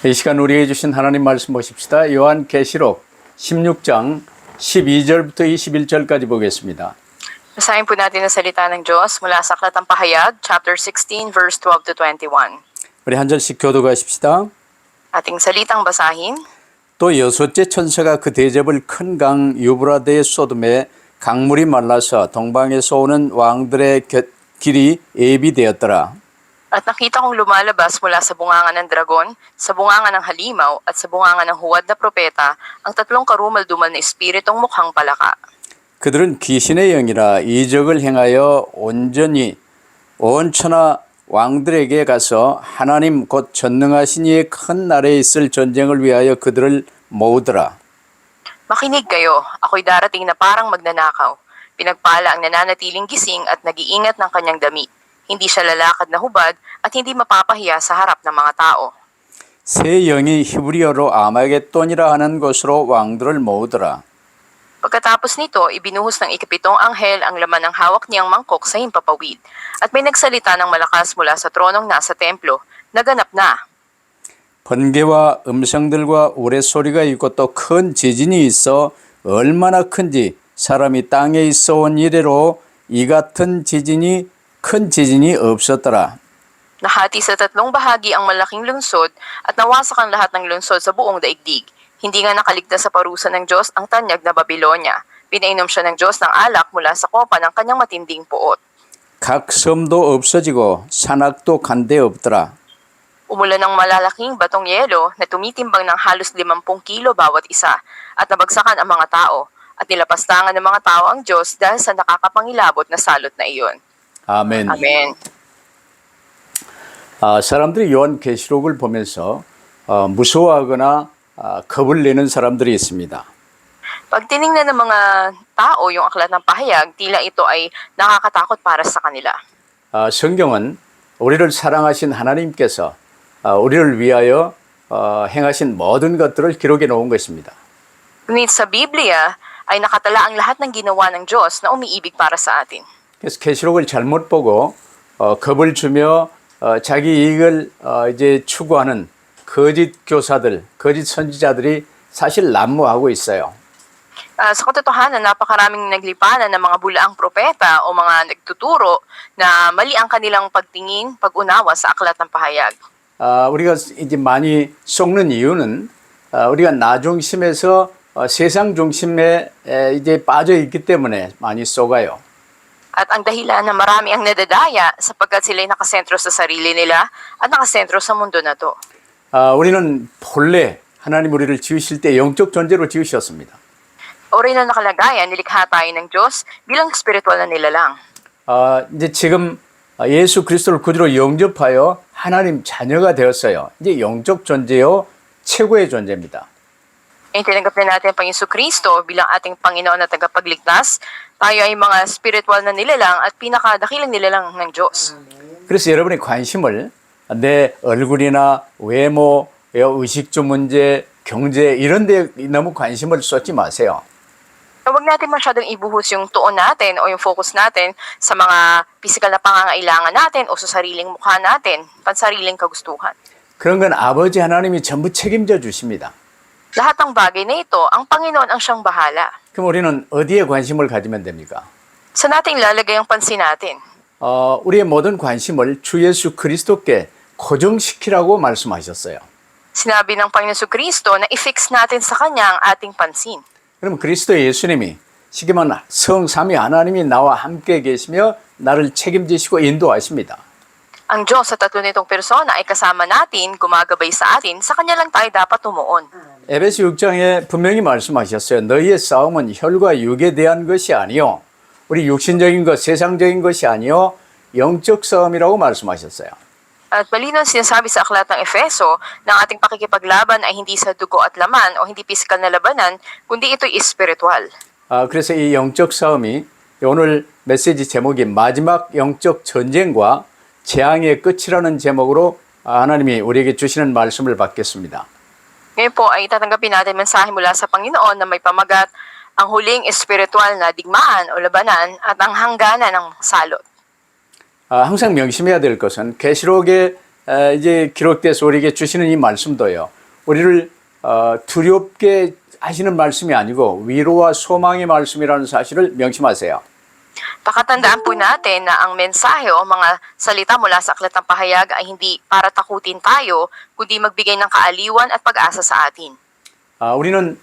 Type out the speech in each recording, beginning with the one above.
이 시간 우리에게 주신 하나님 말씀 보십시다. 요한계시록 16장 12절부터 21절까지 보겠습니다. Basahin po natin ang salita ng Diyos mula sa Aklat ng Pahayag, chapter 16, verse 12 to 21. 우리 한 절씩 교독하십시다. Ating salitang basahin. 또 여섯째 천사가 그 대접을 큰 강 유브라데에 쏟음에 강물이 말라서 동방에서 오는 왕들의 길이 예비되었더라. At nakita kong lumalabas mula sa bunganga ng dragon, sa bunganga ng halimaw, at sa bunganga ng huwad na propeta, ang tatlong karumal-dumal na espiritong mukhang palaka. 그들은 귀신의 영이라 이적을 행하여 온전히 온 천하 왕들에게 가서 하나님 곧 전능하신 이의 큰 나라에 있을 전쟁을 위하여 그들을 모으더라. Makinig kayo, ako'y darating na parang magnanakaw. Pinagpala ang nananatiling gising at nag-iingat ng kanyang damit. Hindi siya lalakad na hubad at hindi mapapahiya sa harap ng mga tao. 새 영이 히브리어로 아마겟돈이라 하는 곳으로 왕들을 모으더라. Pagkatapos nito, ibinuhos ng ikapitong anghel ang laman ng hawak niyang mangkok sa himpapawid. At may nagsalita ng malakas mula sa tronong nasa templo, naganap na. 번개와 음성들과 우레소리가 있고 또 큰 지진이 있어 얼마나 큰지 사람이 땅에 있어 온 이래로 이 같은 큰 지진이 없었더라. Nahati sa tatlong bahagi ang malaking lungsod at nawasak ang lahat ng lungsod sa buong daigdig. Hindi nga nakaligtas sa parusa ng Diyos ang tanyag na Babilonya. Pinainom siya ng Diyos ng alak mula sa kopa ng kanyang matinding puot. 각 섬도 없어지고 산악도 간데 없더라. Umulan ng malalaking batong yelo na tumitimbang ng halos 50 kilo bawat isa at nabagsakan ang mga tao at nilapastangan ng mga tao ang Diyos dahil sa nakakapangilabot na salot na iyon. 아멘. Amen. 사람들이 요한계시록을 보면서 무서워하거나 겁을 내는 사람들이 있습니다. Pag tiningnan ng mga tao yung aklat ng pahayag, tila ito ay nakakatakot para sa kanila. 성경은 우리를 사랑하신 하나님께서 우리를 위하여 행하신 모든 것들을 기록해 놓은 것입니다. Ngunit sa Biblia ay nakatala ang lahat ng ginawa ng Diyos na umiibig para sa atin. 그래서 계시록을 잘못 보고 겁을 주며 자기 이익을 이제 추구하는 거짓 교사들, 거짓 선지자들이 사실 난무하고 있어요. Sa katotohanan, napakaraming naglipanan ng mga bulaang propeta o mga nagtuturo na mali ang kanilang pagtingin, pag-unawa sa aklat ng pahayag. 우리가 이제 많이 속는 이유는 우리가 나 중심에서 세상 중심에 이제 빠져 있기 때문에 많이 속아요. At ang dahilan na marami ang nadadaya sapagkat sila'y nakasentro sa sarili nila at nakasentro sa mundo na to. 우리는 본래 하나님 우리를 지으실 때 영적 존재로 지으셨습니다. Original na kalagayan, nilikha tayo ng Diyos bilang spiritual na nilalang. 이제 지금 예수 그리스도를 구주로 영접하여 하나님 자녀가 되었어요. 이제 영적 존재요 최고의 존재입니다. Ngayon tinanggap na natin ang Panginoon Kristo bilang ating Panginoon at tagapagligtas. Tayo ay mga spiritual na nilalang at pinakadakilang nilalang ng Diyos. 그래서 여러분의 관심을 내 얼굴이나 외모, 의식주 문제, 경제 이런 데 너무 관심을 쏟지 마세요. Huwag natin masyadong ibuhos yung tuon natin o yung focus natin sa mga physical na pangangailangan natin o sa sariling mukha natin, pansariling kagustuhan. 그런 건 아버지 하나님이 전부 책임져 주십니다. Lahat ng bagay na ito, ang Panginoon ang siyang bahala. 그럼 우리는 어디에 관심을 가지면 됩니까? Sa nating lalagay ang pansin natin? 우리의 모든 관심을 주 예수 그리스도께 고정시키라고 말씀하셨어요. Sinabi ng Panginoon Kristo na i-fix natin sa Kanya ang ating pansin. 그럼 그리스도 예수님이 시기만 성삼위 하나님이 나와 함께 계시며 나를 책임지시고 인도하십니다. Ang Diyos sa tatlo nitong persona ay kasama natin, gumagabay sa atin, sa Kanya lang tayo dapat tumuon. 에베소 6장에 분명히 말씀하셨어요. 너희의 싸움은 혈과 육에 대한 것이 아니요. 우리 육신적인 것, 세상적인 것이 아니요. 영적 싸움이라고 말씀하셨어요. At malinaw sinasabi sa aklat ng Efeso na ang ating pakikipaglaban ay hindi sa dugo at laman o hindi pisikal na labanan, kundi ito'y espiritual. 그래서 이 영적 싸움이 오늘 메시지 제목이 마지막 영적 전쟁과 재앙의 끝이라는 제목으로 하나님이 우리에게 주시는 말씀을 받겠습니다. Ngayon po ay tatanggapin natin mensahe mula sa Panginoon na may pamagat ang huling espiritual na digmaan o labanan at ang hangganan ng salot. 항상 명심해야 될 것은 계시록의 이제 기록돼서 우리에게 주시는 이 말씀도요. 우리를 두렵게 하시는 말씀이 아니고 위로와 소망의 말씀이라는 사실을 명심하세요. Pakatandaan po natin na ang mensahe o mga salita mula sa Aklat ng Pahayag ay hindi para takutin tayo, kundi magbigay ng kaaliwan at pag-asa sa atin. 우리는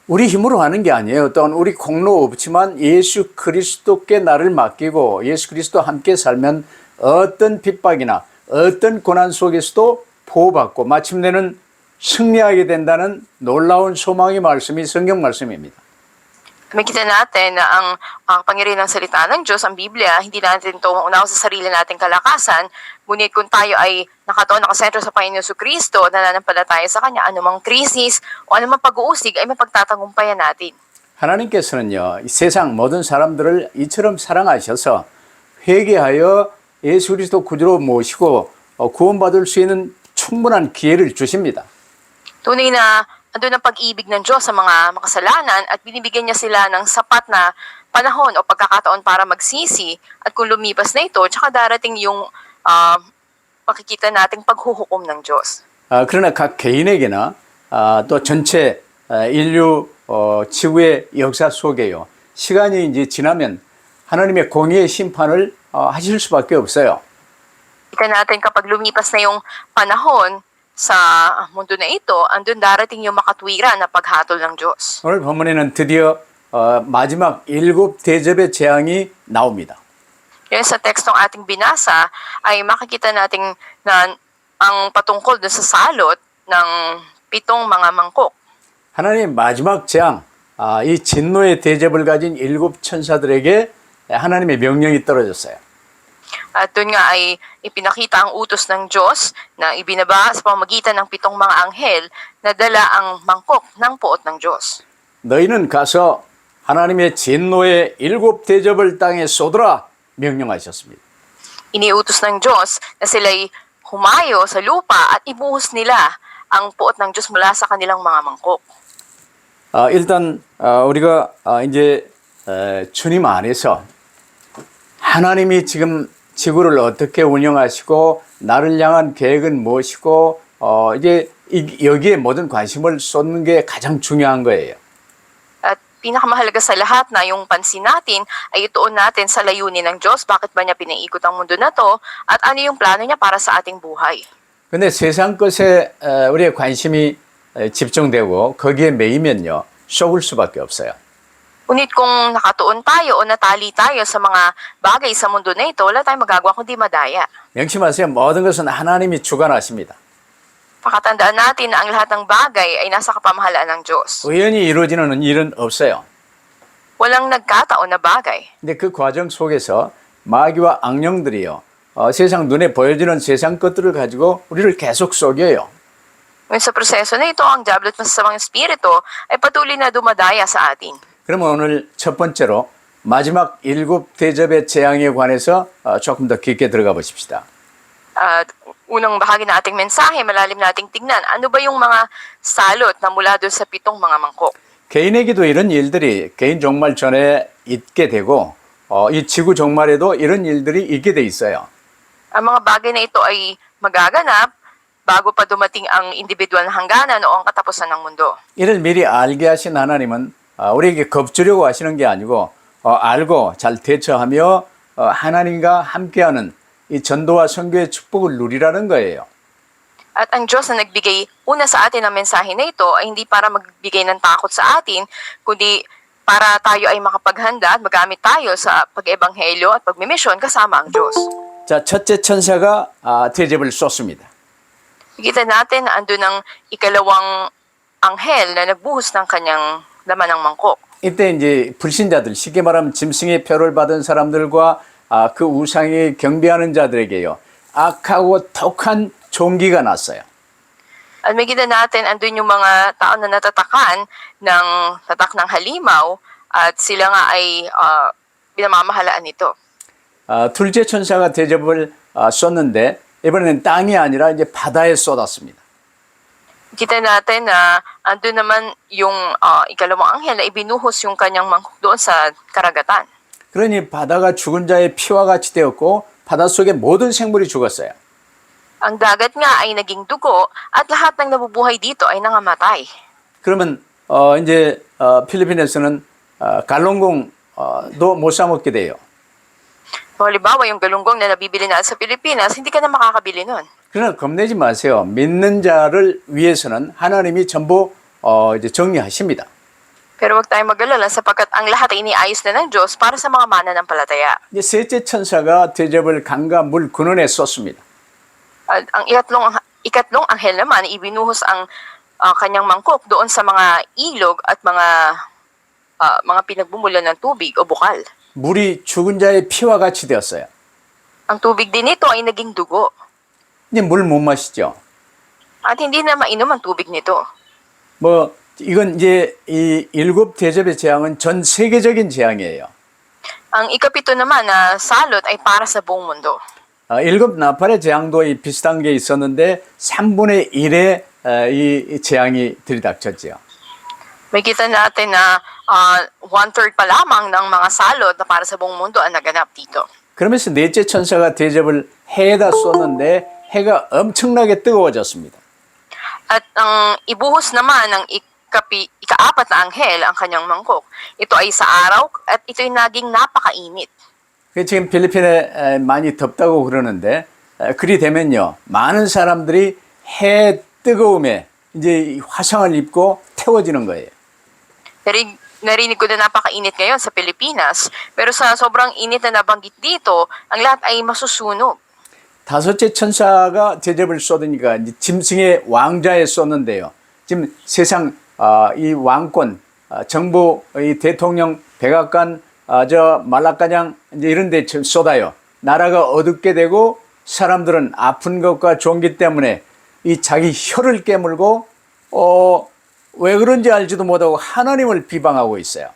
우리 힘으로 하는 게 아니에요. 또한 우리 공로 없지만 예수 그리스도께 나를 맡기고 예수 그리스도와 함께 살면 어떤 핍박이나 어떤 고난 속에서도 보호받고 마침내는 승리하게 된다는 놀라운 소망의 말씀이 성경 말씀입니다. Makita natin na ang kapangyarihan ng salita ng Diyos, ang Biblia, hindi natin ito unaw sa sarili nating kalakasan, ngunit kung tayo ay nakasentro sa Panginoon Kristo, nananampalataya sa Kanya, anumang krisis o anumang pag-uusig ay mapagtatagumpayan natin. 하나님께서는요, 이 세상 모든 사람들을 이처럼 사랑하셔서 회개하여 예수 그리스도 구주로 모시고 구원받을 수 있는 충분한 기회를 주십니다. Tunay na andun ang pag-ibig ng Diyos sa mga makasalanan at binibigyan niya sila ng sapat na panahon o pagkakataon para magsisi at kung lumipas na ito, tsaka darating yung makikita nating paghuhukom ng Diyos. 그러나 각 개인에게나 또 전체 인류 지구의 역사 속에요. 시간이 이제 지나면 하나님의 공의의 심판을 하실 수밖에 없어요. Kita natin kapag lumipas na yung panahon sa mundo na ito, andun darating yung makatwiran na paghatol ng Diyos. 오늘 본문에는 드디어 마지막 7 대접의 재앙이 나옵니다. Yan sa tekstong ating binasa ay makikita natin na ang patungkol dun sa salot ng 7 mga mangkok. 하나님의 마지막 재앙, 이 진노의 대접을 가진 7 천사들에게 하나님의 명령이 떨어졌어요. At doon nga ay ipinakita ang utos ng Diyos na ibinaba sa pamamagitan ng 7 mga anghel na dala ang mangkok ng puot ng Diyos. 너희는 가서 하나님의 진노의 7 대접을 땅에 쏟으라 명령하셨습니다. Iniutos ng Diyos na sila'y humayo sa lupa at ibuhos nila ang puot ng Diyos mula sa kanilang mga mangkok. 일단 우리가 이제 주님 안에서 하나님이 지금 지구를 어떻게 운영하시고 나를 향한 계획은 무엇이고 이제 여기에 모든 관심을 쏟는 게 가장 중요한 거예요. At pinakamahalaga sa lahat na yung pansin natin ay ituon natin sa layunin ng Diyos. Bakit ba niya pinaikot ang mundo na to? At ano yung plano niya para sa ating buhay? 근데 세상 것에 우리의 관심이 집중되고 거기에 매이면요 속을 수밖에 없어요. Ngunit kung nakatuon tayo o natali tayo sa mga bagay sa mundo na ito, wala tayong magagawa kundi madaya. 명심하세요. 모든 것은 하나님이 주관하십니다. Pakatandaan natin na ang lahat ng bagay ay nasa kapamahalaan ng Diyos. 우연히 이루어지는 일은 없어요. Walang nagkataon na bagay. 근데 그 과정 속에서 마귀와 악령들이요. 세상 눈에 보여지는 세상 것들을 가지고 우리를 계속 속여요. Ngayon sa proseso na ito, ang diablo at masasamang espiritu ay patuloy na dumadaya sa atin. 그러면 오늘 첫 번째로 마지막 7 대접의 재앙에 관해서 조금 더 깊게 들어가 보십시다. At unang bahagi na ating mensahe, malalim nating tignan, ano ba yung mga salot na mula doon sa 7 mga mangkok? 개인에게도 이런 일들이 개인 종말 전에 있게 되고 이 지구 종말에도 이런 일들이 있게 돼 있어요. Ang mga bagay na ito ay magaganap bago pa dumating ang individual na hangganan o ang katapusan ng mundo. 이를 미리 알게 하신 하나님은 우리에게 겁주려고 하시는 게 아니고 알고 잘 대처하며 하나님과 함께하는 이 전도와 선교의 축복을 누리라는 거예요. At ang Diyos na nagbigay una sa atin ng mensahe na ito ay hindi para magbigay ng takot sa atin, kundi para tayo ay makapaghanda at magamit tayo sa pag-ebanghelyo at pagmimisyon kasama ang Diyos. 자, 첫째 천사가 대접을 쏟습니다. Nakita natin na andun ang ikalawang anghel na nagbuhos ng kanyang laman ng mangkok. 이때 이제 불신자들, 쉽게 말하면 짐승의 표를 받은 사람들과 그 우상에 경배하는 자들에게요. 악하고 독한 종기가 났어요. At makita natin, andun yung mga tao na natatakan ng tatak ng halimaw at sila nga ay pinamamahalaan nito. 둘째 천사가 대접을 쏟는데 이번에는 땅이 아니라 이제 바다에 쏟았습니다. Kita natin na andun naman yung ikalawang anghel na ibinuhos yung kanyang mangkok doon sa karagatan. 그러니 바다가 죽은 자의 피와 같이 되었고 바닷속의 모든 생물이 죽었어요. Ang dagat nga ay naging dugo at lahat ng nabubuhay dito ay nangamatay. 그러면 이제 필리핀에서는 갈롱공도 못 사 먹게 돼요. Kung halimbawa, yung galunggong na nabibili natin sa Pilipinas, hindi ka na makakabili nun. 그러나 겁내지 마세요. 믿는 자를 위해서는 하나님이 전부 이제 정리하십니다. Pero huwag tayong mag-alala sapagkat ang lahat ay iniayos na ng Diyos para sa mga mananampalataya. 이제 셋째 천사가 대접을 강과 물 근원에 쏟습니다. At ang ikatlong anghel naman, ibinuhos ang kanyang mangkok doon sa mga ilog at mga pinagbumulan ng tubig o bukal. 물이 죽은 자의 피와 같이 되었어요. Ang tubig din nito ay naging dugo. 이제 물 못 마시죠. At hindi na mainom ang tubig nito. 뭐 이건 이제 이 일곱 대접의 재앙은 전 세계적인 재앙이에요. Ang ikapito naman na salot ay para sa buong mundo. 일곱 나팔의 재앙도 이 비슷한 게 있었는데 3분의 1의 이 재앙이 들이닥쳤지요. May kita natin na 1/3 pa lamang ng mga salot na para sa buong mundo ang naganap dito. 그러면서 넷째 천사가 대접을 해에다 쏟는데 해가 엄청나게 뜨거워졌습니다. At ang ibuhos naman ng ikaapat na anghel ang kanyang mangkok. Ito ay sa araw at ito'y naging napakainit. 지금 필리핀에 많이 덥다고 그러는데 그리 되면요 많은 사람들이 해 뜨거움에 이제 화상을 입고 태워지는 거예요. Narinig ko na napakainit ngayon sa Pilipinas, pero sa sobrang init na nabanggit dito, ang lahat ay masusunog. 다섯째 천사가 대접을 쏟으니까 이제 짐승의 왕자에 쏟는데요. 지금 세상 이 왕권, 정부, 이 대통령, 백악관, 저 말라가냥 이제 이런 데 쏟아요. 나라가 어둡게 되고 사람들은 아픈 것과 종기 때문에 이 자기 혀를 깨물고 왜 그런지 알지도 못하고 하나님을 비방하고 있어요.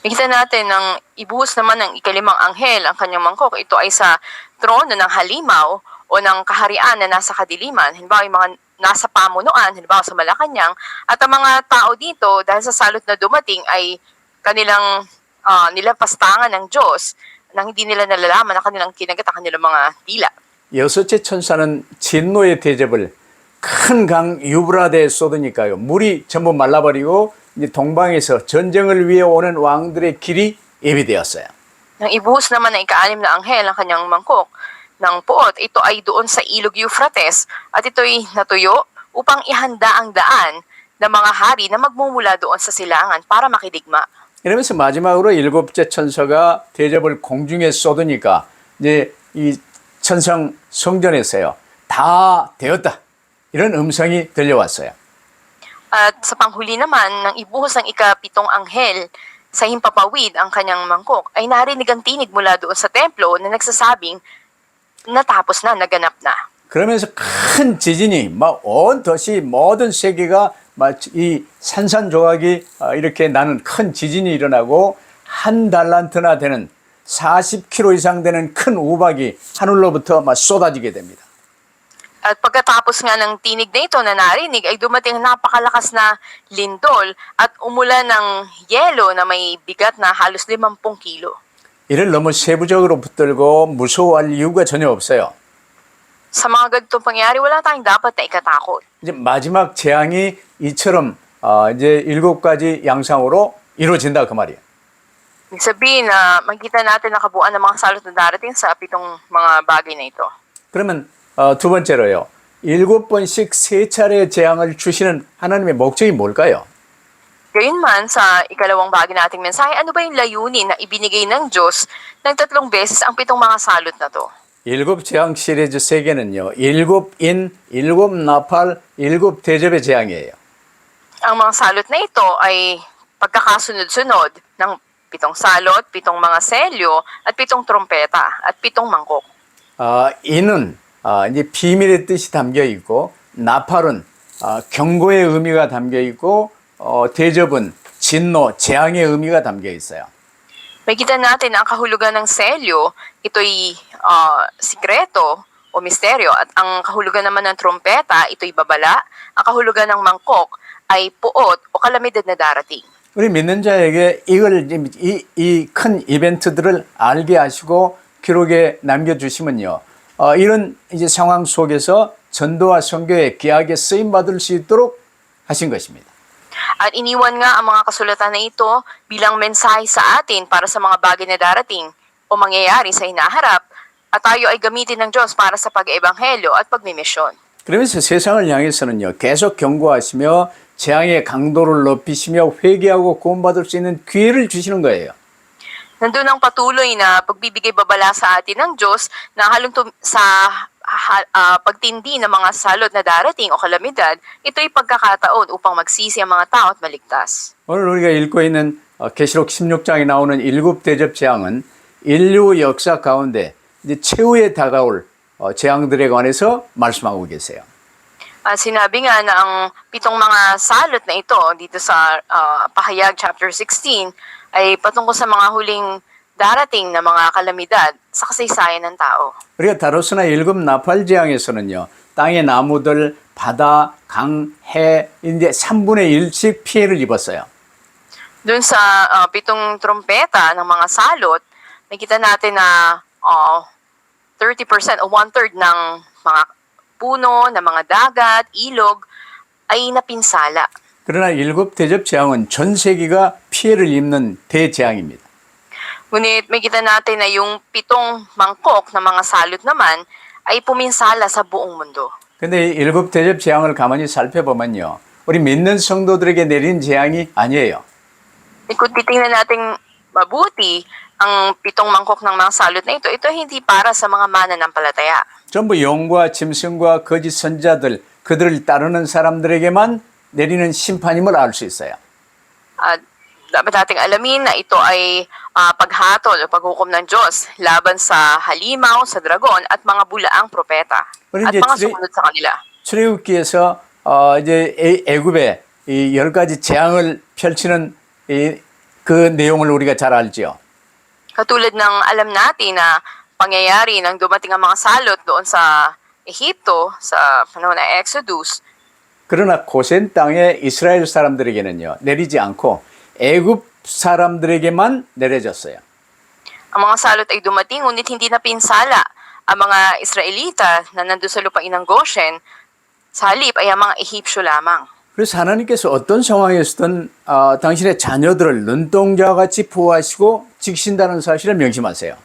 Nakita natin ng ibuhos naman ng ikalimang anghel ang kanyang mangkok. Ito ay sa trono ng halimaw o ng kaharian na nasa kadiliman. Halimbawa yung mga nasa pamunuan, halimbawa sa Malacanang. At ang mga tao dito, dahil sa salot na dumating, ay kanilang nilampastangan ng Diyos nang hindi nila nalalaman na kanilang kinagat ang kanilang mga dila. 여섯째 천사는 진노의 대접을 큰 강 유브라데에 쏟으니까요. 물이 전부 말라버리고 이제 동방에서 전쟁을 위해 오는 왕들의 길이 예비되었어요. Nang ibuhos naman ng ika-anim na anghel ang kanyang mangkok ng puot, ito ay doon sa ilog Euphrates at ito'y natuyo upang ihanda ang daan ng mga hari na magmumula doon sa silangan para makidigma. 이러면서 마지막으로 일곱째 천사가 대접을 공중에 쏟으니까 이제 이 천상 성전에서요. 다 되었다. 이런 음성이 들려왔어요. At sa panghuli naman, nang ibuhos ng ikapitong anghel sa himpapawid ang kanyang mangkok, ay narinig ang tinig mula doon sa templo na nagsasabing natapos na, naganap na. 그러면서 큰 지진이 막 온 도시 모든 세계가 막 이 산산조각이 이렇게 나는 큰 지진이 일어나고 한 달란트나 되는 40km 이상 되는 큰 우박이 하늘로부터 막 쏟아지게 됩니다. At pagkatapos nga ng tinig na ito na narinig, ay dumating ang napakalakas na lindol at umulan ng yelo na may bigat na halos 50 kilo. 이를 너무 세부적으로 붙들고 무서워할 이유가 전혀 없어요. Sa mga ganitong pangyari, wala tayong dapat na ikatakot. 이제 마지막 재앙이 이처럼 이제 7가지 양상으로 이루어진다 그 말이에요. Ibig sabihin na makita natin na kabuuan ng mga salot na darating sa pitong mga bagay na ito. 그러면 두 번째로요. 7번씩 세 차례 재앙을 주시는 하나님의 목적이 뭘까요? Gayunman, sa ikalawang bagay nating mensahe, ano ba yung layunin na ibinigay ng Diyos ng 3 beses ang pitong mga salot na to? 7 재앙 시리즈 3개는요. 7인, 7 나팔, 7 대접의 재앙이에요. Ang mga salot na ito ay pagkakasunod-sunod ng 7 salot, 7 mga selyo, at 7 trompeta, at 7 mangkok. 인은 이제 비밀의 뜻이 담겨 있고, 나팔은 경고의 의미가 담겨 있고, 대접은 진노, 재앙의 의미가 담겨 있어요. Makita natin na ang kahulugan ng selyo, ito'y sikreto o misteryo, at ang kahulugan naman ng trompeta, ito'y babala, ang kahulugan ng mangkok ay puot o kalamidad na darating. 우리 믿는 자에게 이걸 이 큰 이벤트들을 알게 하시고 기록에 남겨주시면요. 이런 이제 상황 속에서 전도와 선교에 귀하게 쓰임 받을 수 있도록 하신 것입니다. At iniwan nga ang mga kasulatan na ito bilang mensahe sa atin para sa mga bagay na darating o mangyayari sa hinaharap at tayo ay gamitin ng Diyos para sa pag-ebanghelyo at pagmimisyon. 그러면서 세상을 향해서는요, 계속 경고하시며 재앙의 강도를 높이시며 회개하고 구원받을 수 있는 기회를 주시는 거예요. Nandun ang patuloy na pagbibigay babala sa atin ng Diyos na sa pagtindi ng mga salot na darating o kalamidad, ito'y pagkakataon upang magsisi ang mga tao at maligtas. 오늘 우리가 읽고 있는 계시록 16장에 나오는 일곱 대접 재앙은 인류 역사 가운데 이제 최후에 다가올 재앙들에 관해서 말씀하고 계세요. Sinabi nga na ang pitong mga salot na ito dito sa Pahayag chapter 16 ay patungkol sa mga huling darating na mga kalamidad sa kasaysayan ng tao. 우리가 다루스나 일곱 나팔 재앙에서는요, 땅의 나무들, 바다, 강, 해 이제 3분의 1씩 피해를 입었어요. Doon sa pitong trompeta ng mga salot, nakita natin na 30% o 1/3 ng mga puno, ng mga dagat, ilog ay napinsala. 그러나 일곱 대접 재앙은 전 세계가 피해를 입는 대재앙입니다. Ngunit may kita natin na yung pitong mangkok na mga salot naman ay puminsala sa buong mundo. 근데 이 일곱 대접 재앙을 가만히 살펴보면요, 우리 믿는 성도들에게 내린 재앙이 아니에요. Kung titingnan natin mabuti, ang pitong mangkok ng mga salot na ito hindi para sa mga mananampalataya. 전부 용과 짐승과 거짓 선자들, 그들을 따르는 사람들에게만 내리는 심판임을 알 수 있어요. At dapat nating alamin na ito ay paghatol o paghukom ng Diyos laban sa halimaw, sa dragon at mga bulaang propeta at mga sumunod sa kanila. 출애굽기에서 이제 애굽에 이 10가지 재앙을 펼치는 그 내용을 우리가 잘 알죠. Katulad ng alam natin na pangyayari nang dumating ang mga salot doon sa Ehipto sa panahon ng Exodus, 그러나 고센 땅에 이스라엘 사람들에게는요, 내리지 않고 애굽 사람들에게만 내려졌어요. ang mga salot ay dumating ngunit hindi napinsala ang mga Israelita na nandun sa lupain ng Goshen, sa halip ay ang mga Ehipsyo lamang. 그래서 하나님께서 어떤 상황에서든 당신의 자녀들을 눈동자같이 보호하시고 지키신다는 사실을 명심하세요.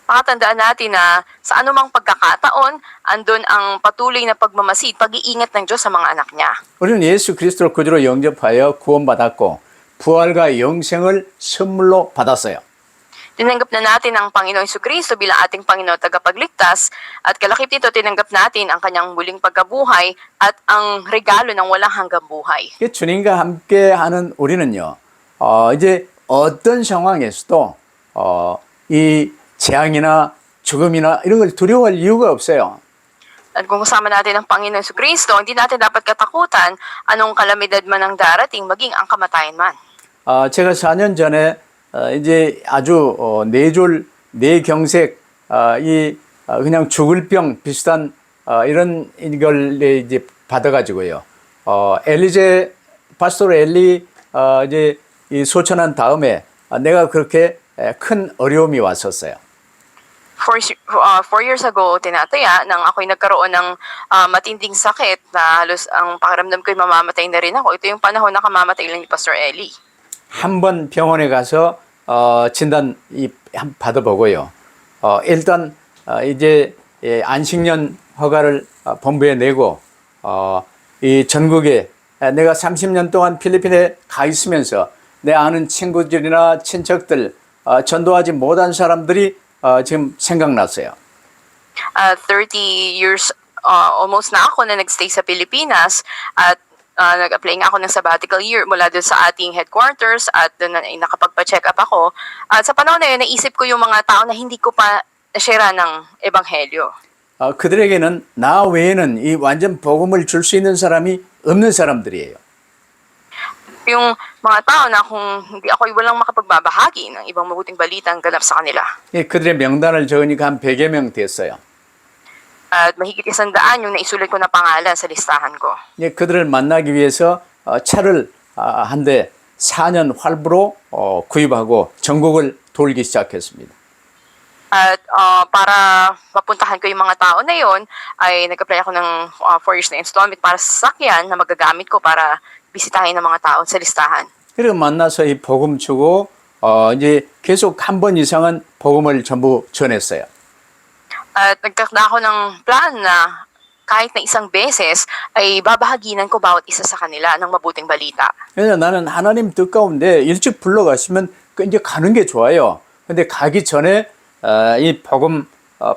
Pakatandaan natin na sa anumang pagkakataon, andun ang patuloy na pagmamasid, pag-iingat ng Diyos sa mga anak niya. 우리는 예수 그리스도를 구주로 영접하여 구원받았고 부활과 영생을 선물로 받았어요. Tinanggap na natin ang Panginoong Jesucristo bilang ating Panginoon tagapagligtas at kalakip nito tinanggap natin ang kanyang muling pagkabuhay at ang regalo ng walang hanggang buhay. 주님과 함께하는 우리는요, 이제 어떤 상황에서도 이 재앙이나 죽음이나 이런 걸 두려워할 이유가 없어요. At kung kasama natin ang Panginoong Jesucristo, hindi natin dapat katakutan anong kalamidad man ang darating, maging ang kamatayan man. 제가 4년 전에 이제 아주 뇌경색 그냥 죽을 병 비슷한 이런 걸 이제 받아가지고요. 엘리제 파스토르 엘리 이제 이 소천한 다음에 내가 그렇게 큰 어려움이 왔었어요. 4 years ago, tinataya nang ako'y nagkaroon ng matinding sakit na halos ang pakiramdam ko'y mamamatay na rin ako. Ito yung panahon na kamamatay lang ni Pastor Eli. 한 번 병원에 가서 진단 받아보고요. 일단 이제 안식년 허가를 본부에 내고 이 전국에 내가 30년 동안 필리핀에 가 있으면서 내 아는 친구들이나 친척들 전도하지 못한 사람들이 지금 생각났어요. 30 years almost na ako na nagstay sa Pilipinas at nag-apply nga ako ng sabbatical year mula doon sa ating headquarters at doon na nakapagpa-check up ako. At sa panahon na yun, naisip ko yung mga tao na hindi ko pa na-share ng ebanghelyo. 그들에게는 나 외에는 이 완전 복음을 줄 수 있는 사람이 없는 사람들이에요. Yung mga tao na kung hindi ako walang makapagbabahagi ng ibang mabuting balitang ganap sa kanila. 그들의 명단을 적으니까 한 100여 명 됐어요. At mahigit 100 yung naisulat ko na pangalan sa listahan ko. 그들을 만나기 위해서 차를 한 대 4년 활부로 구입하고 전국을 돌기 시작했습니다. At para mapuntahan ko yung mga tao na yon, ay nag-apply ako ng 4 years na installment para sa sasakyan na magagamit ko para bisitahin ng mga tao sa listahan. 그리고 만나서 이 복음 주고 이제 계속 한 번 이상은 복음을 전부 전했어요. At nagtakda ako ng plan na kahit na isang beses ay babahaginan ko bawat isa sa kanila ng mabuting balita. 왜냐 나는 하나님 뜻 가운데 일찍 불러가시면 이제 가는 게 좋아요. 근데 가기 전에 이 복음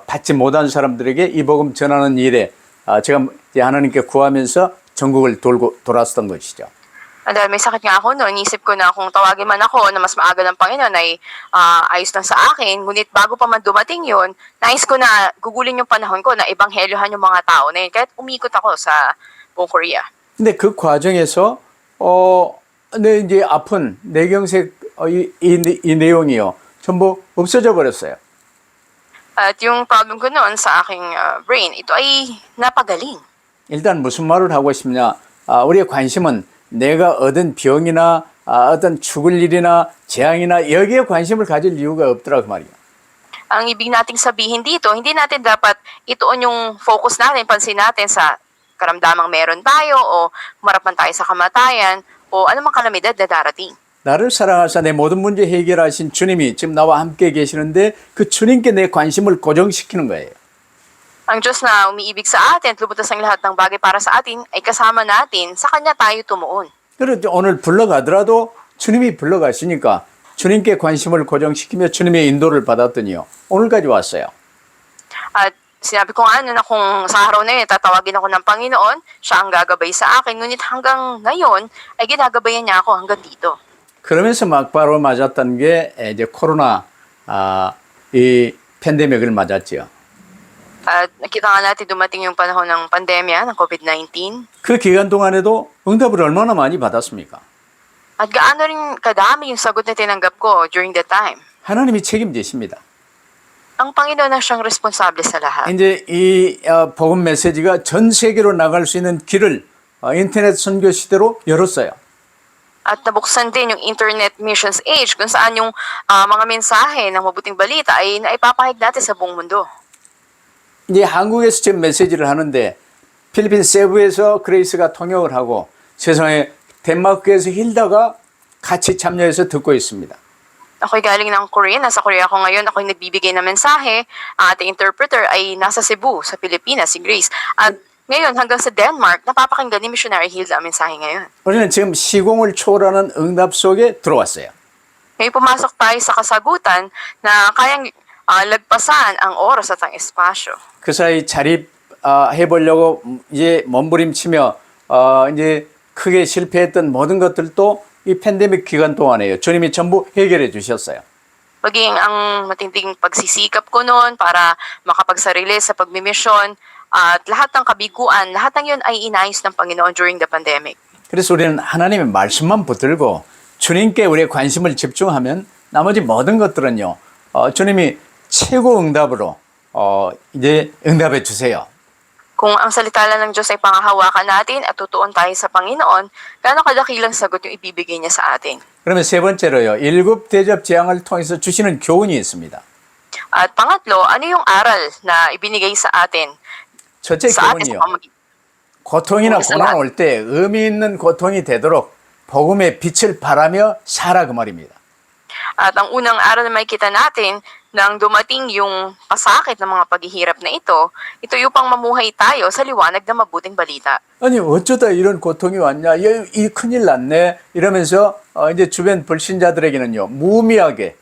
받지 못한 사람들에게 이 복음 전하는 일에 제가 이제 하나님께 구하면서 전국을 돌았던 것이죠. Dahil may sakit nga ako noon, isip ko na kung tawagin man ako na mas maaga ng Panginoon ay ayos lang sa akin. Ngunit bago pa man dumating yun, nais ko na gugulin yung panahon ko na ebanghelyohan yung mga tao na yun. Kahit umikot ako sa buong Korea. 근데 그 과정에서 내 이제 아픈 뇌경색 이 내용이요 전부 없어져 버렸어요. At yung problem ko noon sa aking brain, ito ay napagaling. 일단 무슨 말을 하고 싶냐? 우리의 관심은 내가 얻은 병이나 어떤 죽을 일이나 재앙이나 여기에 관심을 가질 이유가 없더라 그 말이야. Ang ibig nating sabihin dito, hindi natin dapat ituon yung focus natin, pansin natin sa karamdamang meron tayo o humarapan tayo sa kamatayan o anumang kalamidad na darating. 나를 사랑하사 내 모든 문제 해결하신 주님이 지금 나와 함께 계시는데 그 주님께 내 관심을 고정시키는 거예요. Ang Diyos na umiibig sa atin at lumutas ang lahat ng bagay para sa atin ay kasama natin, sa Kanya tayo tumuon. 그래서 오늘 불러가더라도 주님이 불러가시니까 주님께 관심을 고정시키며 주님의 인도를 받았더니요. 오늘까지 왔어요. At sinabi ko nga na kung sa araw na yun, tatawagin ako ng Panginoon, siya ang gagabay sa akin. Ngunit hanggang ngayon, ay ginagabayan niya ako hanggang dito. 그러면서 막 바로 맞았던 게 이제 코로나 이 팬데믹을 맞았죠. At nakita nga natin dumating yung panahon ng pandemya, ng COVID-19. 그 기간 동안에도 응답을 얼마나 많이 받았습니까? At gaano rin kadami yung sagot na tinanggap ko during that time. 하나님이 책임지십니다. Ang Panginoon ang siyang responsable sa lahat. 이제 이 복음 메시지가 전 세계로 나갈 수 있는 길을 인터넷 선교 시대로 열었어요. At nabuksan din yung Internet Missions Age kung saan yung mga mensahe ng mabuting balita ay naipapahig natin sa buong mundo. 이제 한국에서 지금 메시지를 하는데 필리핀 세부에서 그레이스가 통역을 하고 세상에 덴마크에서 힐다가 같이 참여해서 듣고 있습니다. Ako'y galing ng Korea, nasa Korea ako ngayon, ako'y nagbibigay ng mensahe. Ang ating interpreter ay nasa Cebu, sa Pilipinas, si Grace. At ngayon, hanggang sa Denmark, napapakinggan ni Missionary Hilda ang mensahe ngayon. 우리는 지금 시공을 초월하는 응답 속에 들어왔어요. Ngayon pumasok tayo sa kasagutan na kayang lagpasan ang oras at ang espasyo. 그 사이 자립해보려고 이제 몸부림치며 이제 크게 실패했던 모든 것들도 이 팬데믹 기간 동안에요. 주님이 전부 해결해 주셨어요. Maging ang matinding pagsisikap ko noon para makapagsarili sa pagmimisyon at lahat ng kabiguan, lahat ng yun ay inayos ng Panginoon during the pandemic. 그래서 우리는 하나님의 말씀만 붙들고 주님께 우리의 관심을 집중하면 나머지 모든 것들은요. 주님이 최고 응답으로 이제 응답해 주세요. Kung ang salita lang ng Diyos ay pangahawakan natin at tutuon tayo sa Panginoon, gaano kadakilang sagot yung ibibigay niya sa atin. 그러면 세 번째로요. 7 대접 재앙을 통해서 주시는 교훈이 있습니다. At pangatlo, ano yung aral na ibinigay sa atin? 첫째 Sa atin 교훈이요. sa pamamagitan. 고통이나 고난 올 때 의미 있는 고통이 되도록 복음의 빛을 발하며 살아 그 말입니다. At ang unang aral na makikita natin nang dumating yung pasakit ng mga paghihirap na ito upang mamuhay tayo sa liwanag ng mabuting balita. 아니 어쩌다 이런 고통이 왔냐? 이 큰일 났네. 이러면서 이제 주변 불신자들에게는요 무의미하게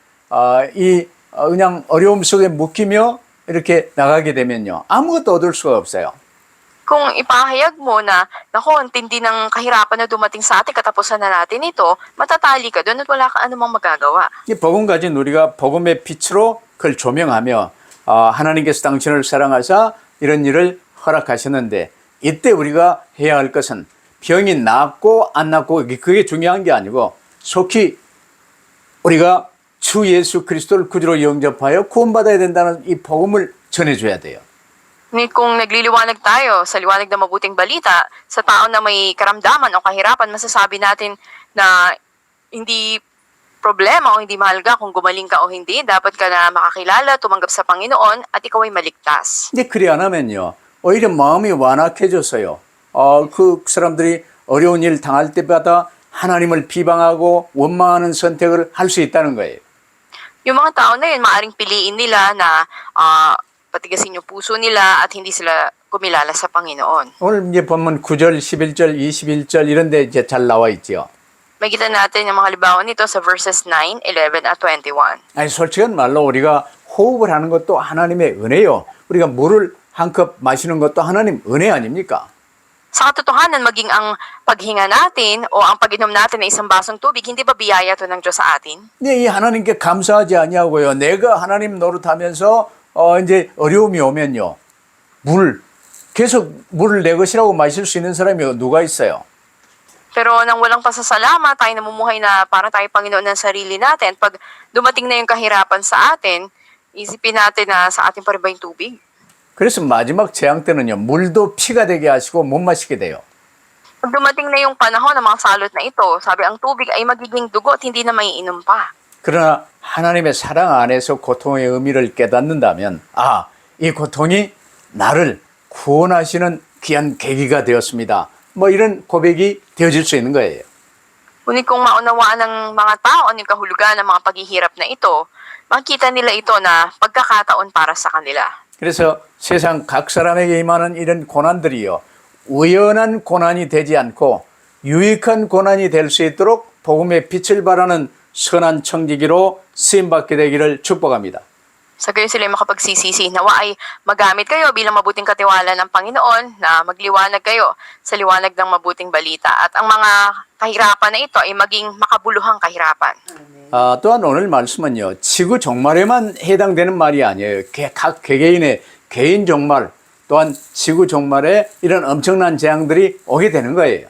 그냥 어려움 속에 묶이며 이렇게 나가게 되면요 아무것도 얻을 수가 없어요. Kung ipahayag mo na, naku, ang tindi ng kahirapan na dumating sa atin, katapusan na natin ito, matatali ka doon at wala ka anumang magagawa. 이 복음 가진 우리가 복음의 빛으로 그걸 조명하며 하나님께서 당신을 사랑하사 이런 일을 허락하셨는데 이때 우리가 해야 할 것은 병이 낫고 안 낫고 그게 중요한 게 아니고 속히 우리가 주 예수 그리스도를 구주로 영접하여 구원받아야 된다는 이 복음을 전해줘야 돼요. Ngunit kung nagliliwanag tayo sa liwanag ng mabuting balita, sa tao na may karamdaman o kahirapan, masasabi natin na hindi Problema o hindi mahalaga kung gumaling ka o hindi, dapat ka na makakilala, tumanggap sa Panginoon at ikaw ay maligtas. 근데 그리 안 하면요. 오히려 마음이 완악해져서요. 그 사람들이 어려운 일 당할 때마다 하나님을 비방하고 원망하는 선택을 할 수 있다는 거예요. Yung mga tao na yun, maaring piliin nila na patigasin yung puso nila at hindi sila kumilala sa Panginoon. 오늘 이제 보면 9절, 11절, 21절 이런 데 이제 잘 나와 있죠. Makita natin yung mga halimbawa nito sa verses 9, 11 at 21. 아니 솔직한 말로 우리가 호흡을 하는 것도 하나님의 은혜요. 우리가 물을 한 컵 마시는 것도 하나님 은혜 아닙니까? Sa katotohanan, maging ang paghinga natin o ang pag-inom natin ng isang basong tubig, hindi ba biyaya to ng Diyos sa atin? 네, 이 하나님께 감사하지 아니하고요. 내가 하나님 노릇하면서 이제 어려움이 오면요. 계속 물을 내 것이라고 마실 수 있는 사람이 누가 있어요? Pero nang walang pasasalamat, tayo namumuhay na para tayo Panginoon ng sarili natin. Pag dumating na yung kahirapan sa atin, isipin natin na sa atin pa rin ba yung tubig? 그래서 마지막 재앙 때는요. 물도 피가 되게 하시고 못 마시게 돼요. Pag dumating na yung panahon ng mga salot na ito, sabi ang tubig ay magiging dugo at hindi na maiinom pa. 그러나 하나님의 사랑 안에서 고통의 의미를 깨닫는다면 이 고통이 나를 구원하시는 귀한 계기가 되었습니다. 뭐 이런 고백이 되어질 수 있는 거예요. Ngunit kung maunawaan ng mga tao ang kahulugan ng mga paghihirap na ito, makita nila ito na pagkakataon para sa kanila. 그래서 세상 각 사람에게 임하는 이런 고난들이요. 우연한 고난이 되지 않고 유익한 고난이 될 수 있도록 복음의 빛을 발하는 선한 청지기로 쓰임받게 되기를 축복합니다. Sa gayon sila makapagsisisi, nawa ay magamit kayo bilang mabuting katiwala ng Panginoon na magliwanag kayo sa liwanag ng mabuting balita at ang mga kahirapan na ito ay maging makabuluhang kahirapan. 또한 오늘 말씀은요. 지구 종말에만 해당되는 말이 아니에요. 각 개개인의 개인 종말 또한 지구 종말에 이런 엄청난 재앙들이 오게 되는 거예요.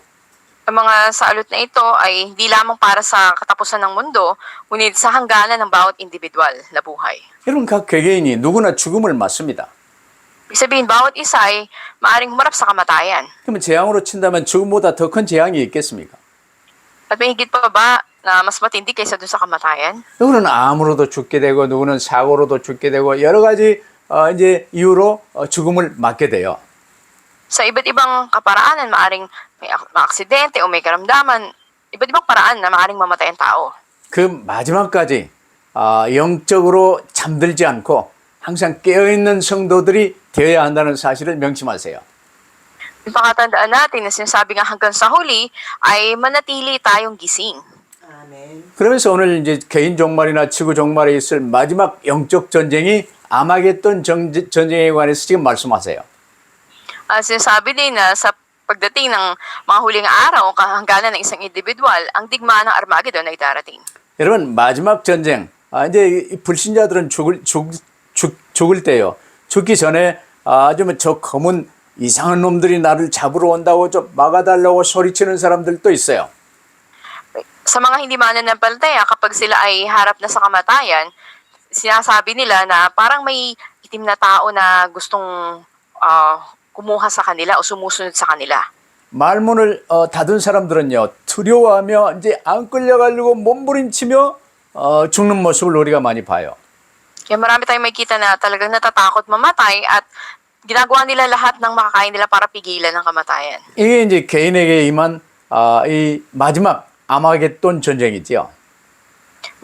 Ang mga salot na ito ay hindi lamang para sa katapusan ng mundo, ngunit sa hangganan ng bawat individual na buhay. 여러분 각 개개인이 누구나 죽음을 맞습니다. Ibig sabihin, bawat isa ay maaaring humarap sa kamatayan. 그러면 재앙으로 친다면 죽음보다 더 큰 재앙이 있겠습니까? At may higit pa ba na mas matindi kaysa doon sa kamatayan? 누구는 암으로도 죽게 되고 누구는 사고로도 죽게 되고 여러 가지 이제 이유로 죽음을 맞게 돼요. Sa iba't ibang kaparaanan, maaaring may aksidente o may karamdaman, iba't ibang paraan na maaaring mamatay ang tao. 그 마지막까지 영적으로 잠들지 않고 항상 깨어있는 성도들이 되어야 한다는 사실을 명심하세요. Ipakatandaan natin na sinasabi nga hanggang sa huli ay manatili tayong gising. 그러면서 오늘 이제 개인 종말이나 지구 종말에 있을 마지막 영적 전쟁이 아마겟돈 전쟁에 관해서 지금 말씀하세요. Sinasabi din na sa pagdating ng mga huling araw o kahangganan ng isang individual, ang digmaan ng Armageddon ay darating. 여러분 마지막 전쟁 이제 이 불신자들은 죽을 때요. 죽기 전에 좀 저 검은 이상한 놈들이 나를 잡으러 온다고 좀 막아달라고 소리치는 사람들도 있어요. Sa mga hindi mananampalataya, kapag sila ay harap na sa kamatayan, sinasabi nila na parang may itim na tao na gustong kumuha sa kanila o sumusunod sa kanila. 말문을 닫은 사람들은요 두려워하며 이제 안 끌려가려고 몸부림치며 죽는 모습을 우리가 많이 봐요. Kaya marami tayong makikita na talagang natatakot mamatay at ginagawa nila lahat ng makakain nila para pigilan ng kamatayan. 이게 이제 개인에게 임한 이 마지막 아마겟돈 전쟁이지요.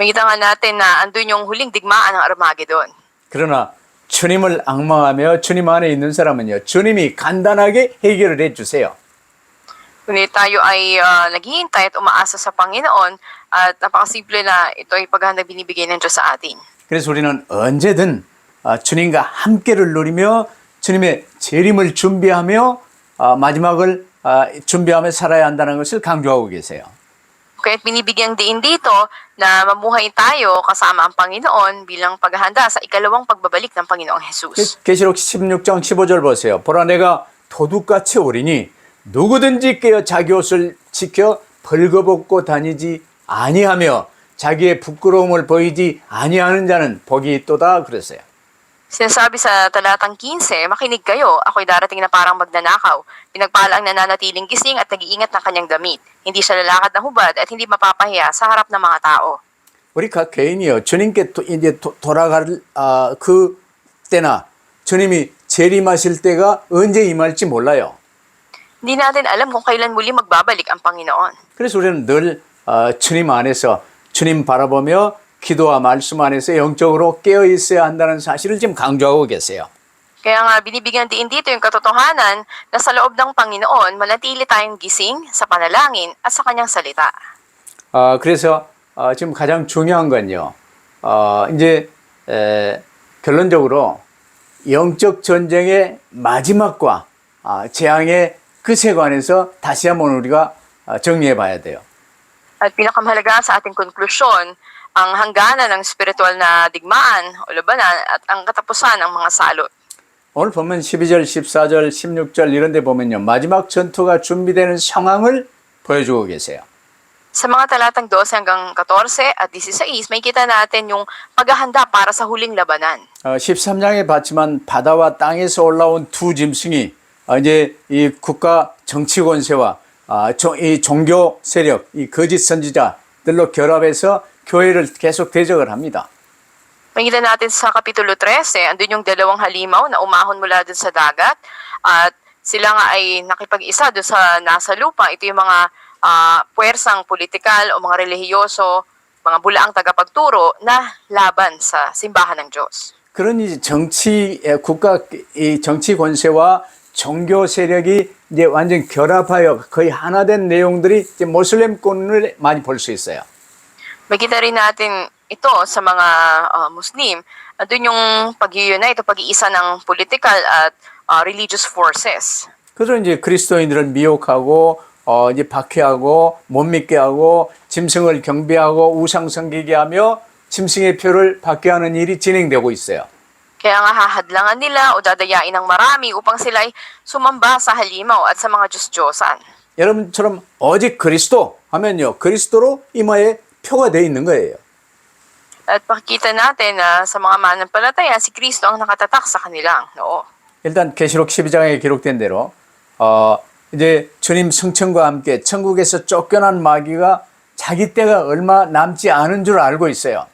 Makita nga natin na andun yung huling digmaan ng Armageddon. 그러나 주님을 앙망하며 주님 안에 있는 사람은요 주님이 간단하게 해결을 해주세요. Ngunit tayo ay naghihintay at umaasa sa Panginoon at napakasimple na ito ay paghahandang binibigay ng Diyos sa atin. 그래서 우리는 언제든 주님과 함께를 누리며 주님의 재림을 준비하며 마지막을 준비하며 살아야 한다는 것을 강조하고 계세요. Kaya't binibigyang diin dito na mamuhay tayo kasama ang Panginoon bilang paghahanda sa ikalawang pagbabalik ng Panginoong Jesus. 계시록 16장 15절 보세요. 보라 내가 도둑같이 오리니 누구든지 깨어 자기 옷을 지켜 벌거벗고 다니지 아니하며 자기의 부끄러움을 보이지 아니하는 자는 복이 있도다 그랬어요. Sinasabi sa talatang 15, makinig kayo, ako'y darating na parang magnanakaw. Pinagpala ang nananatiling gising at nag-iingat ng kanyang damit. Hindi siya lalakad na hubad at hindi mapapahiya sa harap ng mga tao. 우리 각 개인이요. 주님께 이제 돌아갈 그 때나 주님이 재림하실 때가 언제 임할지 몰라요. Hindi natin alam kung kailan muli magbabalik ang Panginoon. 그래서 우리는 늘 주님 안에서 주님 바라보며 기도와 말씀 안에서 영적으로 깨어 있어야 한다는 사실을 지금 강조하고 계세요. Kaya nga binibigyan din dito yung katotohanan na sa loob ng Panginoon, manatili tayong gising sa panalangin at sa kanyang salita. 그래서 지금 가장 중요한 건요. 이제 결론적으로 영적 전쟁의 마지막과 재앙의 그 세관에서 다시 한번 우리가 정리해 봐야 돼요. At pinakamahalaga sa ating konklusyon, ang hangganan ng spiritual na digmaan o labanan at ang katapusan ng mga salot. 오늘 보면 12절, 14절, 16절 이런 데 보면요. 마지막 전투가 준비되는 상황을 보여주고 계세요. Sa mga talatang 12 hanggang 14 at 16, may kita natin yung paghahanda para sa huling labanan. 13장에 봤지만 바다와 땅에서 올라온 두 짐승이 이제 이 국가 정치 권세와 이 종교 세력, 이 거짓 선지자들로 결합해서 교회를 계속 대적을 합니다. Makita natin sa Kapitulo 13, andun yung dalawang halimaw na umahon mula dun sa dagat at sila nga ay nakipag-isa dun sa nasa lupa. Ito yung mga puwersang politikal o mga relihiyoso, mga bulaang tagapagturo na laban sa simbahan ng Diyos. 그런 이제 국가 이 정치 권세와 종교 세력이 이제 완전 결합하여 거의 하나 된 내용들이 이제 모슬렘권을 많이 볼 수 있어요. Makita rin natin ito sa mga Muslim. Andun yung pag-unite o pag-iisa ng political at religious forces. 그래서 이제 그리스도인들을 미혹하고 이제 박해하고 못 믿게 하고 짐승을 경배하고 우상 섬기게 하며 짐승의 표를 받게 하는 일이 진행되고 있어요. Kaya nga hahadlangan nila o dadayain ng marami upang sila'y sumamba sa halimaw at sa mga Diyos-Diyosan. 여러분처럼 오직 그리스도 하면요. 그리스도로 이마에 표가 돼 있는 거예요. At pakita natin na sa mga mananampalataya, si Kristo ang nakatatak sa kanilang noo. 일단 계시록 12장에 기록된 대로 이제 주님 승천과 함께 천국에서 쫓겨난 마귀가 자기 때가 얼마 남지 않은 줄 알고 있어요.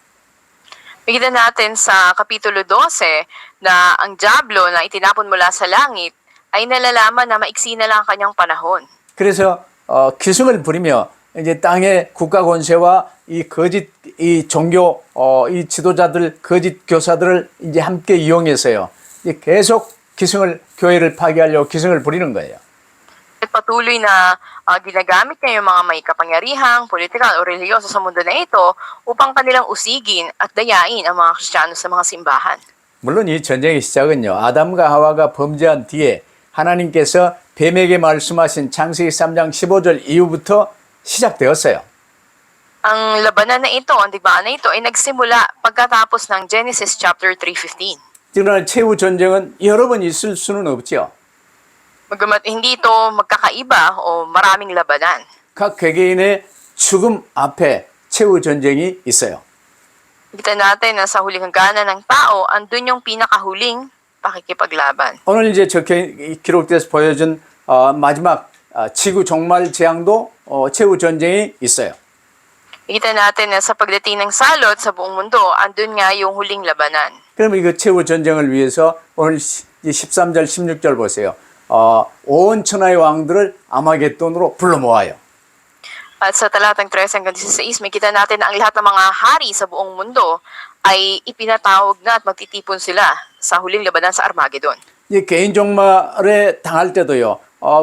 Makita natin sa Kapitulo 12 na ang Diablo na itinapon mula sa langit ay nalalaman na maiksi na lang ang kanyang panahon. 그래서 기승을 부리며 이제 땅의 국가 권세와 이 거짓 이 종교 이 지도자들 거짓 교사들을 이제 함께 이용해서요. 이제 계속 교회를 파괴하려고 기승을 부리는 거예요. At patuloy na ginagamit niya yung mga may kapangyarihang, politikal o reliyoso sa mundo na ito upang kanilang usigin at dayain ang mga Kristiyano sa mga simbahan. 물론 이 전쟁의 시작은요. 아담과 하와가 범죄한 뒤에 하나님께서 뱀에게 말씀하신 창세기 3장 15절 이후부터 시작되었어요. Ang labanan na ito, ang digmaan na ito ay nagsimula pagkatapos ng Genesis chapter 3:15. 그러나 최후 전쟁은 여러 번 있을 수는 없죠. Bagamat hindi ito magkakaiba o maraming labanan. 각 개개인의 죽음 앞에 최후 전쟁이 있어요. Kita natin na sa huling hangganan ng tao, andun yung pinakahuling pakikipaglaban. 오늘 이제 기록돼서 보여준 마지막 지구 종말 재앙도 최후 전쟁이 있어요. Kita natin na sa pagdating ng salot sa buong mundo, andun nga yung huling labanan. 그럼 이거 최후 전쟁을 위해서 오늘 13절 16절 보세요. 온 천하의 왕들을 아마겟돈으로 불러 모아요. At sa talatang 13 hanggang 16, may kita natin na ang lahat ng mga hari sa buong mundo ay ipinatawag na at magtitipon sila sa huling labanan sa Armageddon. 이 개인 종말에 당할 때도요.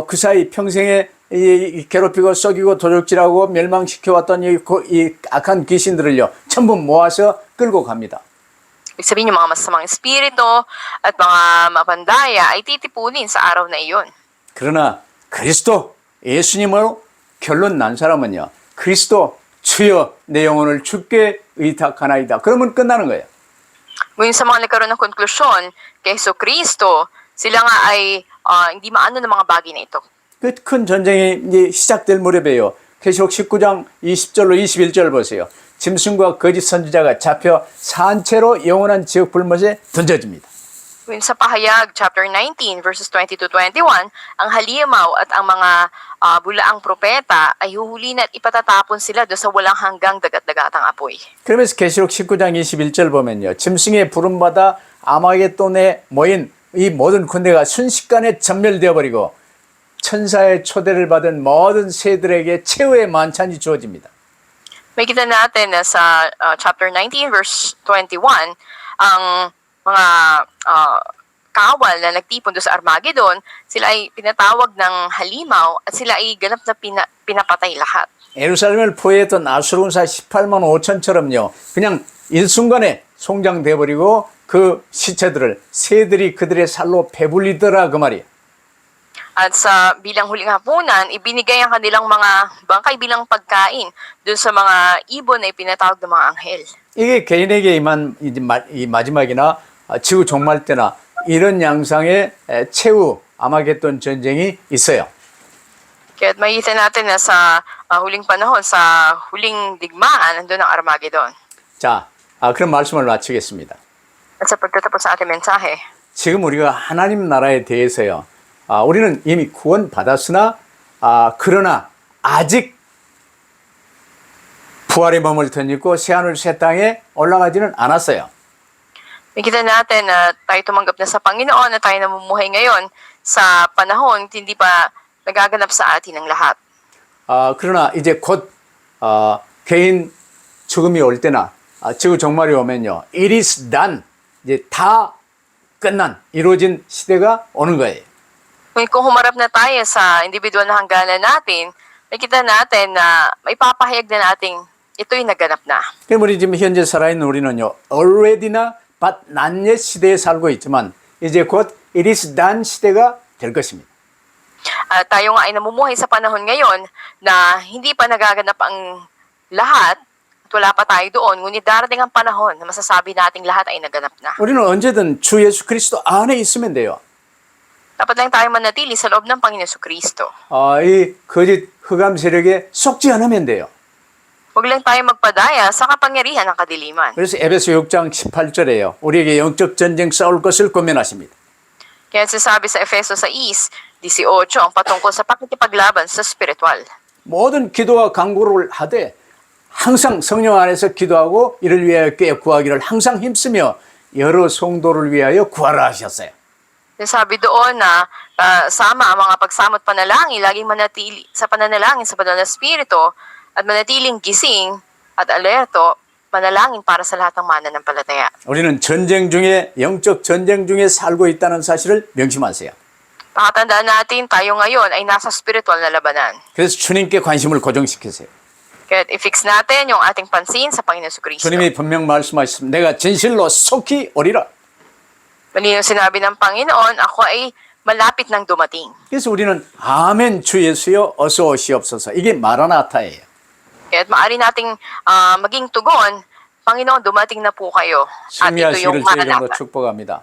그 사이 평생에 이 괴롭히고 썩이고 도적질하고 멸망시켜왔던 이 악한 귀신들을요. 전부 모아서 끌고 갑니다. Ibig sabihin yung mga masamang espiritu at mga mapandaya ay titipunin sa araw na iyon. 그러나 그리스도 예수님으로 결론 난 사람은요. 그리스도 주여 내 영혼을 주께 의탁하나이다. 그러면 끝나는 거예요. Ngunit sa mga nagkaroon ng konklusyon kay Hesus Kristo, sila nga ay hindi maano ng mga bagay na ito. 그 큰 전쟁이 이제 시작될 무렵에요. 계시록 19장 20절로 21절 보세요. 짐승과 거짓 선지자가 잡혀 산채로 영원한 지옥 불못에 던져집니다. Sa pahayag, chapter 19, verses 20 to 21, ang halimaw at ang mga bulaang propeta ay huhuli na at ipatatapon sila doon sa walang hanggang dagat-dagatang apoy. 그러면서 계시록 19장 21절 보면요. 짐승의 부름받아 아마겟돈에 모인 이 모든 군대가 순식간에 전멸되어 버리고 천사의 초대를 받은 모든 새들에게 최후의 만찬이 주어집니다. May kita natin na sa chapter 19, verse 21, ang mga kawal na nagtipon doon sa Armageddon, sila ay pinatawag ng halimaw at sila ay ganap na pinapatay lahat. 예루살렘을 포위했던 아수르군사 18만 5천처럼요. 그냥 일순간에 송장돼 버리고 그 시체들을 새들이 그들의 살로 배불리더라 그 말이에요. At sa bilang huling hapunan, ibinigay ang kanilang mga bangkay bilang pagkain doon sa mga ibon na ipinatawag ng mga anghel. 이게 개인에게 임한 이 마지막이나 지구 종말 때나 이런 양상의 최후 아마겟돈 전쟁이 있어요. Kaya makikita natin na sa huling panahon, sa huling digmaan, nandun ang Armageddon. 자, 그런 말씀을 마치겠습니다. At sa pagtatapos sa ating mensahe, 지금 우리가 하나님 나라에 대해서요. 우리는 이미 구원 받았으나 그러나 아직 부활의 몸을 덧입고 새하늘 새 땅에 올라가지는 않았어요. makikita natin na tayo tumanggap na sa Panginoon, na tayo namumuhay ngayon sa panahon hindi pa nagaganap sa atin ang lahat. 그러나 이제 곧 개인 죽음이 올 때나 지구 종말이 오면요. It is done. 이제 다 끝난 이루어진 시대가 오는 거예요. Kung humarap na tayo sa individual na hangganan natin, makikita natin na maipapahayag na nating ito'y naganap na. 그럼 우리 지금 현재 살아있는 우리는요. already나 but not yet 시대에 살고 있지만 이제 곧 it is done 시대가 될 것입니다. Tayo nga ay namumuhay sa panahon ngayon na hindi pa nagaganap ang lahat at wala pa tayo doon, ngunit darating ang panahon na masasabi nating lahat ay naganap na. 우리는 언제든 주 예수 그리스도 안에 있으면 돼요. Dapat lang tayo manatili sa loob ng Panginoon Kristo. 이 거짓 흑암 세력에 속지 않으면 돼요. Huwag lang tayo magpadaya sa kapangyarihan ng kadiliman. 그래서 에베소 6장 18절에요. 우리에게 영적 전쟁 싸울 것을 권면하십니다. Kaya sasabi sa Efeso 6:18 ang patungkol sa pakikipaglaban sa spiritual. 모든 기도와 간구를 하되 항상 성령 안에서 기도하고 이를 위하여 꽤 구하기를 항상 힘쓰며 여러 성도를 위하여 구하라 하셨어요. Sabi doon na sama ang mga pagsamot panalangin, laging manatili sa pananalangin sa banal na spirito at manatiling gising at alerto, manalangin para sa lahat ng mananampalataya. 우리는 전쟁 중에 영적 전쟁 중에 살고 있다는 사실을 명심하세요. Pakatandaan natin, tayo ngayon ay nasa spiritual na labanan. 그래서 주님께 관심을 고정시키세요. Kaya i-fix natin yung ating pansin sa Panginoon Kristo. 주님이 분명 말씀하셨습니다. 내가 진실로 속히 오리라. Malinaw sinabi ng Panginoon, ako ay malapit nang dumating. 그래서 우리는 아멘 주 예수여 어서 오시옵소서. 이게 마라나타예요. Kaya maaari nating maging tugon, Panginoon, dumating na po kayo. At ito yung 승리하시기를 주 이름으로 Maranatha. 축복합니다.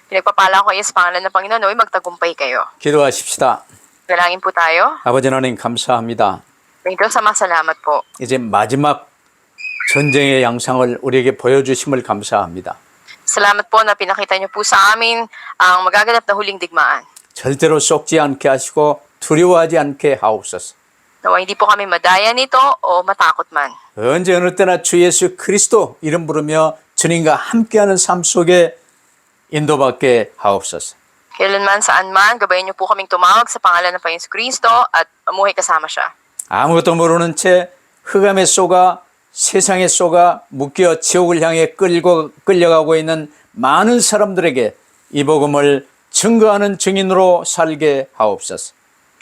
Pinagpapala ko kayo sa pangalan ng Panginoon, naway magtagumpay kayo. 기도하십시다. Dalangin po tayo. 아버지 하나님 감사합니다. Panginoon, salamat po. 이제 마지막 전쟁의 양상을 우리에게 보여주심을 감사합니다. Salamat po na pinakita niyo po sa amin ang magaganap na huling digmaan. 절대로 썩지 않게 하시고 두려워하지 않게 하옵소서. Nawa hindi po kami madaya nito o matakot man. 언제 어느 때나 주 예수 그리스도 이름 부르며 주님과 함께하는 삶 속에 인도받게 하옵소서. Kailanman saan man, gabayan niyo po kaming tumawag sa pangalan ng Panginoon Kristo at mamuhay kasama siya. 아무것도 모르는 채 흑암에 쏘가 세상에 쏘가 묶여 지옥을 향해 끌려가고 있는 많은 사람들에게 이 복음을 증거하는 증인으로 살게 하옵소서.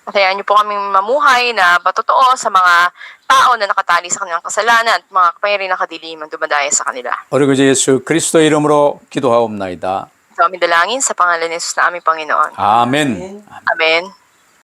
Kaya niyo po kaming mamuhay na patotoo sa mga tao na nakatali sa kanilang kasalanan at mga kapangyarihan ng kadiliman dumadaya sa kanila. 우리 구주 예수 그리스도 이름으로 기도하옵나이다. Ito aming dalangin sa pangalan ni Jesus na aming Panginoon. 아멘. Amen.